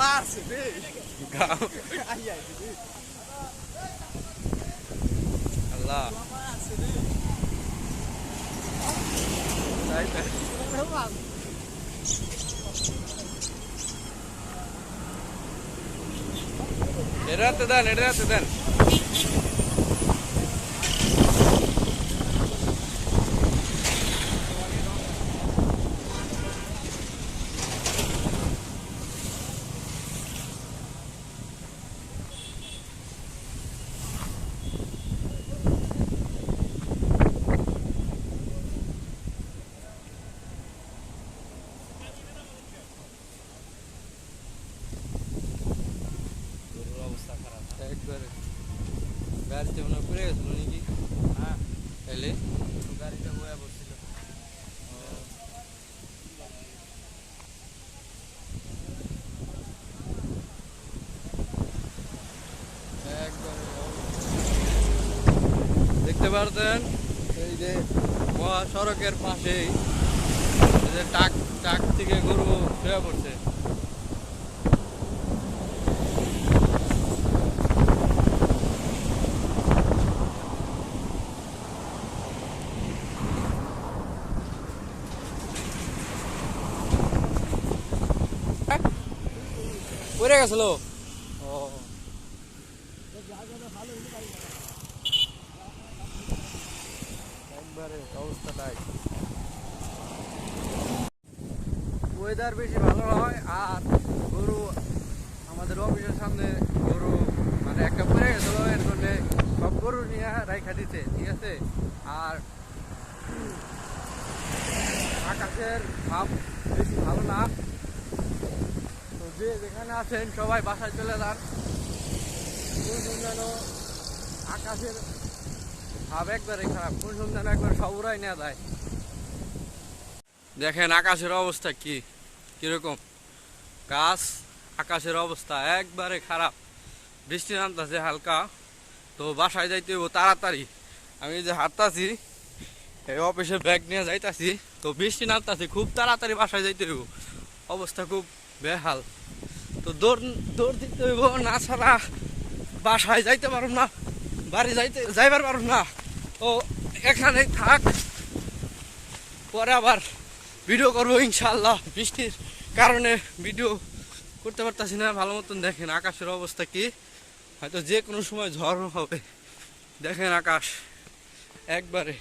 মারছে রে আল্লাহ এড়াতে দেন এড়াতে দেন একবারে গাড়িতে মনে পড়ে গেছিল নাকি? হ্যাঁ এলে গাড়িটা বয়া পড়ছিল একবারে দেখতে পারতেন এই যে মহাসড়কের পাশেই এই যে টাক টাক থেকে গরু শুয়ে পড়ছে। পড়ে গেছিল একবারে অবস্থাটাই ওয়েদার বেশি ভালো হয় আর গরু আমাদের অফিসের সামনে গরু মানে একটা পড়ে গেছিল এর জন্য সব গরু নিয়ে রাইখা দিতে ঠিক আছে। আর আকাশের ভাব বেশি ভালো না, তো যে যেখানে আছেন সবাই বাসায় চলে যান। কোন যেন আকাশের ভাব একবারে খারাপ, কোন যেন একবার সবরাই নেওয়া যায়। দেখেন আকাশের অবস্থা কি কিরকম, গাছ আকাশের অবস্থা একবারে খারাপ। বৃষ্টি নামতেছে হালকা, তো বাসায় যাইতে হইব তাড়াতাড়ি। আমি যে হাঁটতাছি এই অফিসের ব্যাগ নিয়ে যাইতাছি, তো বৃষ্টি নামতেছে, খুব তাড়াতাড়ি বাসায় যাইতে হইব, অবস্থা খুব বেহাল। তো দৌড় দিতে হইব, না ছাড়া বাসায় যাইতে পারব না, বাড়ি যাইবার পারব না। তো এখানেই থাক, পরে আবার ভিডিও করবো ইনশাল্লাহ। বৃষ্টির কারণে ভিডিও করতে পারতাছি না ভালো মতন। দেখেন আকাশের অবস্থা কি, হয়তো যে কোনো সময় ঝড় হবে। দেখেন আকাশ একবারে